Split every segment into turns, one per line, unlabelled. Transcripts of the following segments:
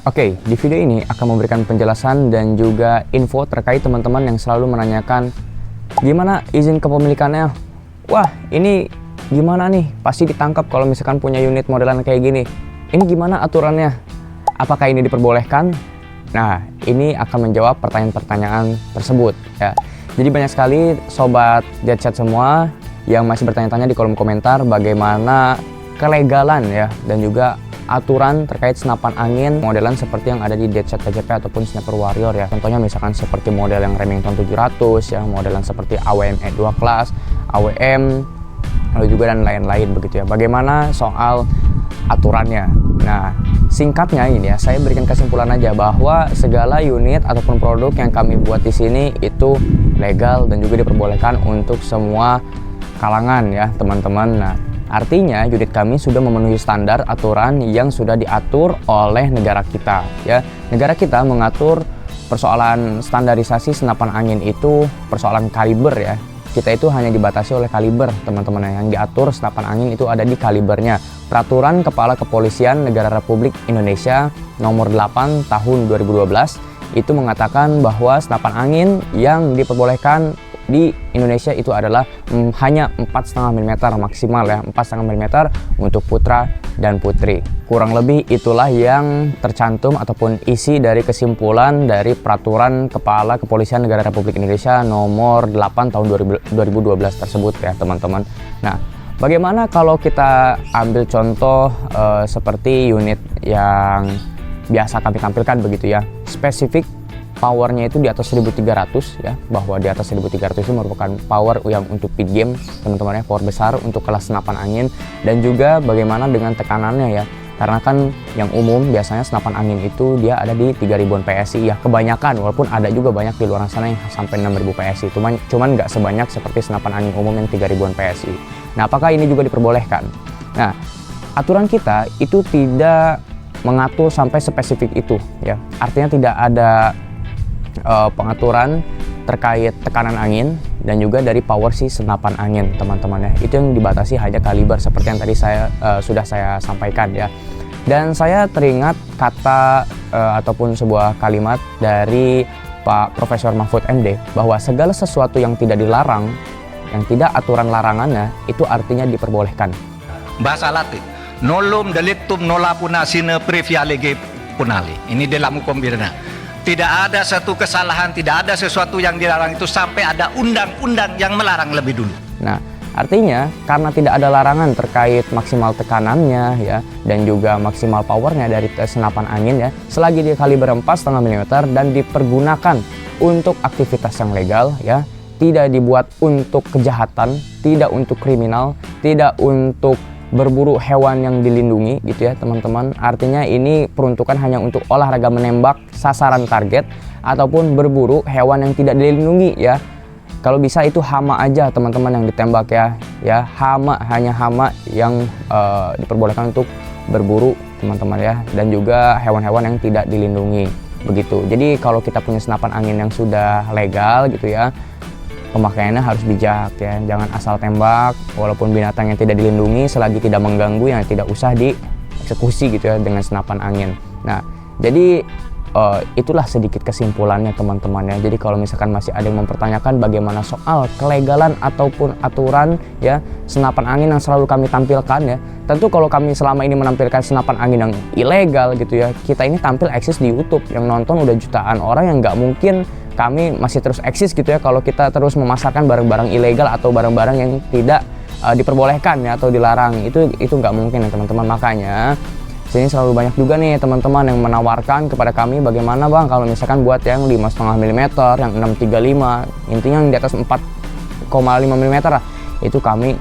Oke, di video ini akan memberikan penjelasan dan juga info terkait teman-teman yang selalu menanyakan gimana izin kepemilikannya. Wah, ini gimana nih? Pasti ditangkap kalau misalkan punya unit modelan kayak gini. Ini gimana aturannya? Apakah ini diperbolehkan? Nah, ini akan menjawab pertanyaan-pertanyaan tersebut ya. Jadi banyak sekali sobat Jetset semua yang masih bertanya-tanya di kolom komentar bagaimana kelegalan ya dan juga aturan terkait senapan angin modelan seperti yang ada di Jetset TJP ataupun Sniper Warrior ya. Contohnya misalkan seperti model yang Remington 700 ya, modelan seperti AWM E2 Class, AWM, lalu juga dan lain-lain begitu ya. Bagaimana soal aturannya? Nah, singkatnya ini ya, saya berikan kesimpulan aja bahwa segala unit ataupun produk yang kami buat di sini itu legal dan juga diperbolehkan untuk semua kalangan ya, teman-teman. Nah, artinya unit kami sudah memenuhi standar aturan yang sudah diatur oleh negara kita ya. Negara kita mengatur persoalan standarisasi senapan angin itu persoalan kaliber ya. Kita itu hanya dibatasi oleh kaliber, teman-teman. Yang diatur senapan angin itu ada di kalibernya. Peraturan Kepala Kepolisian Negara Republik Indonesia nomor 8 tahun 2012 itu mengatakan bahwa senapan angin yang diperbolehkan di Indonesia itu adalah hanya 4,5 mm maksimal ya, 4,5 mm untuk putra dan putri. Kurang lebih itulah yang tercantum ataupun isi dari kesimpulan dari peraturan Kepala Kepolisian Negara Republik Indonesia nomor 8 tahun 2012 tersebut ya, teman-teman. Nah, bagaimana kalau kita ambil contoh seperti unit yang biasa kami tampilkan begitu ya, spesifik powernya itu di atas 1300 ya, bahwa di atas 1300 itu merupakan power yang untuk pit game teman-teman ya, power besar untuk kelas senapan angin. Dan juga bagaimana dengan tekanannya ya, karena kan yang umum biasanya senapan angin itu dia ada di 3000-an PSI ya, kebanyakan, walaupun ada juga banyak di luar sana yang sampai 6000 PSI, cuman nggak sebanyak seperti senapan angin umum yang 3000-an PSI. Nah, apakah ini juga diperbolehkan? Nah, aturan kita itu tidak mengatur sampai spesifik itu ya, artinya tidak ada pengaturan terkait tekanan angin dan juga dari power si senapan angin, teman-teman ya. Itu yang dibatasi hanya kaliber seperti yang tadi sudah saya sampaikan ya. Dan saya teringat kata ataupun sebuah kalimat dari Pak Profesor Mahfud MD bahwa segala sesuatu yang tidak dilarang, yang tidak aturan larangannya, itu artinya diperbolehkan.
Bahasa Latin, nolum delictum nola puna sine previa lege punali. Ini dalam hukum pidana. Tidak ada satu kesalahan, tidak ada sesuatu yang dilarang itu sampai ada undang-undang yang melarang lebih dulu.
Nah, artinya karena tidak ada larangan terkait maksimal tekanannya ya, dan juga maksimal powernya dari senapan angin ya, selagi dia kaliber 4,5 mm dan dipergunakan untuk aktivitas yang legal ya, tidak dibuat untuk kejahatan, tidak untuk kriminal, tidak untuk berburu hewan yang dilindungi gitu ya, teman-teman. Artinya ini peruntukan hanya untuk olahraga menembak sasaran target ataupun berburu hewan yang tidak dilindungi ya. Kalau bisa itu hama aja, teman-teman, yang ditembak ya, hama, hanya hama yang diperbolehkan untuk berburu, teman-teman ya, dan juga hewan-hewan yang tidak dilindungi begitu. Jadi kalau kita punya senapan angin yang sudah legal gitu ya, pemakaiannya harus bijak ya, jangan asal tembak walaupun binatang yang tidak dilindungi, selagi tidak mengganggu yang tidak usah dieksekusi gitu ya dengan senapan angin. Nah, jadi itulah sedikit kesimpulannya, teman-teman ya. Jadi kalau misalkan masih ada yang mempertanyakan bagaimana soal kelegalan ataupun aturan ya senapan angin yang selalu kami tampilkan ya, tentu kalau kami selama ini menampilkan senapan angin yang ilegal gitu ya, kita ini tampil eksis di YouTube yang nonton udah jutaan orang, yang nggak mungkin kami masih terus eksis gitu ya kalau kita terus memasarkan barang-barang ilegal atau barang-barang yang tidak diperbolehkan ya atau dilarang. Itu nggak mungkin ya, teman-teman. Makanya sini selalu banyak juga nih teman-teman yang menawarkan kepada kami, bagaimana bang kalau misalkan buat yang 5,5 mm, yang 635, intinya yang di atas 4,5 mm lah, itu kami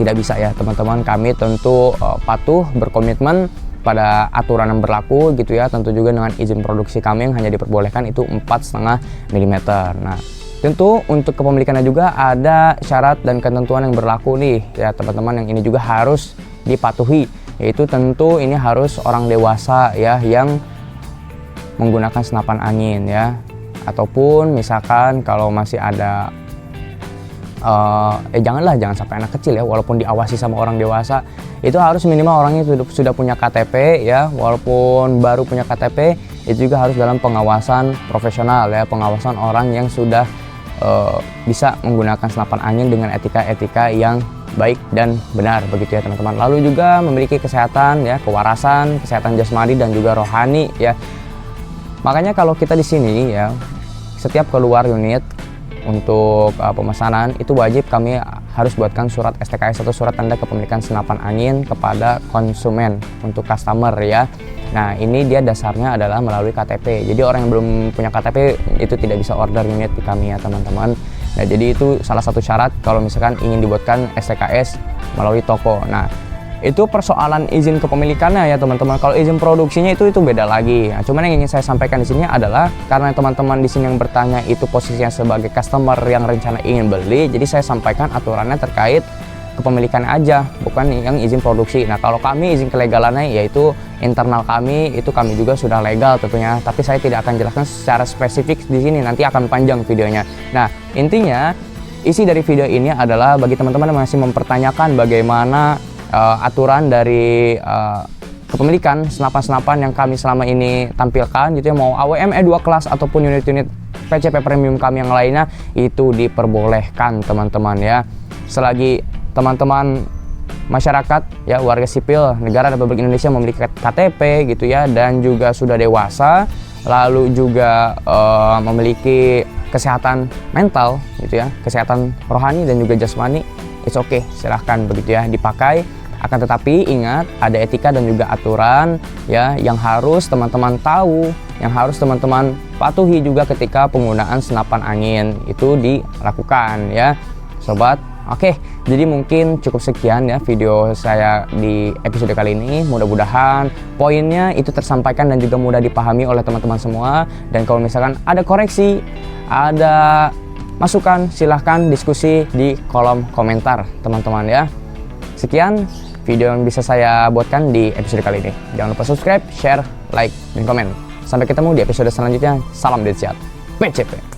tidak bisa ya, teman-teman. Kami tentu patuh, berkomitmen pada aturan yang berlaku gitu ya, tentu juga dengan izin produksi kami yang hanya diperbolehkan itu 4,5 mm. Nah, tentu untuk kepemilikannya juga ada syarat dan ketentuan yang berlaku nih ya, teman-teman, yang ini juga harus dipatuhi, yaitu tentu ini harus orang dewasa ya yang menggunakan senapan angin ya, ataupun misalkan kalau masih ada jangan sampai anak kecil ya, walaupun diawasi sama orang dewasa itu harus minimal orangnya sudah punya KTP ya, walaupun baru punya KTP itu juga harus dalam pengawasan profesional ya, pengawasan orang yang sudah bisa menggunakan senapan angin dengan etika-etika yang baik dan benar begitu ya teman-teman. Lalu juga memiliki kesehatan ya, kewarasan, kesehatan jasmani dan juga rohani ya. Makanya kalau kita di sini ya, setiap keluar unit untuk pemesanan itu wajib kami harus buatkan surat STKS atau surat tanda kepemilikan senapan angin kepada konsumen untuk customer ya. Nah ini dia dasarnya adalah melalui KTP. Jadi orang yang belum punya KTP itu tidak bisa order unit di kami ya teman-teman. Nah jadi itu salah satu syarat kalau misalkan ingin dibuatkan STKS melalui toko. Nah itu persoalan izin kepemilikannya ya teman-teman. Kalau izin produksinya itu beda lagi. Nah, cuman yang ingin saya sampaikan di sini adalah karena teman-teman di sini yang bertanya itu posisinya sebagai customer yang rencana ingin beli, jadi saya sampaikan aturannya terkait kepemilikan aja, bukan yang izin produksi. Nah kalau kami izin kelegalannya yaitu internal kami, itu kami juga sudah legal tentunya, tapi saya tidak akan jelaskan secara spesifik di sini, nanti akan panjang videonya. Nah intinya isi dari video ini adalah bagi teman-teman yang masih mempertanyakan bagaimana aturan dari kepemilikan senapan-senapan yang kami selama ini tampilkan gitu ya, mau AWM E2 kelas ataupun unit-unit PCP premium kami yang lainnya, itu diperbolehkan teman-teman ya, selagi teman-teman masyarakat ya, warga sipil negara Republik Indonesia memiliki KTP gitu ya, dan juga sudah dewasa, lalu juga memiliki kesehatan mental gitu ya, kesehatan rohani dan juga jasmani, it's okay, silahkan begitu ya dipakai. Akan tetapi ingat, ada etika dan juga aturan ya yang harus teman-teman tahu, yang harus teman-teman patuhi juga ketika penggunaan senapan angin itu dilakukan ya sobat. Oke, jadi mungkin cukup sekian ya video saya di episode kali ini. Mudah-mudahan poinnya itu tersampaikan dan juga mudah dipahami oleh teman-teman semua. Dan kalau misalkan ada koreksi, ada masukan, silahkan diskusi di kolom komentar teman-teman ya. Sekian video yang bisa saya buatkan di episode kali ini. Jangan lupa subscribe, share, like, dan komen. Sampai ketemu di episode selanjutnya. Salam Deadshot PCP.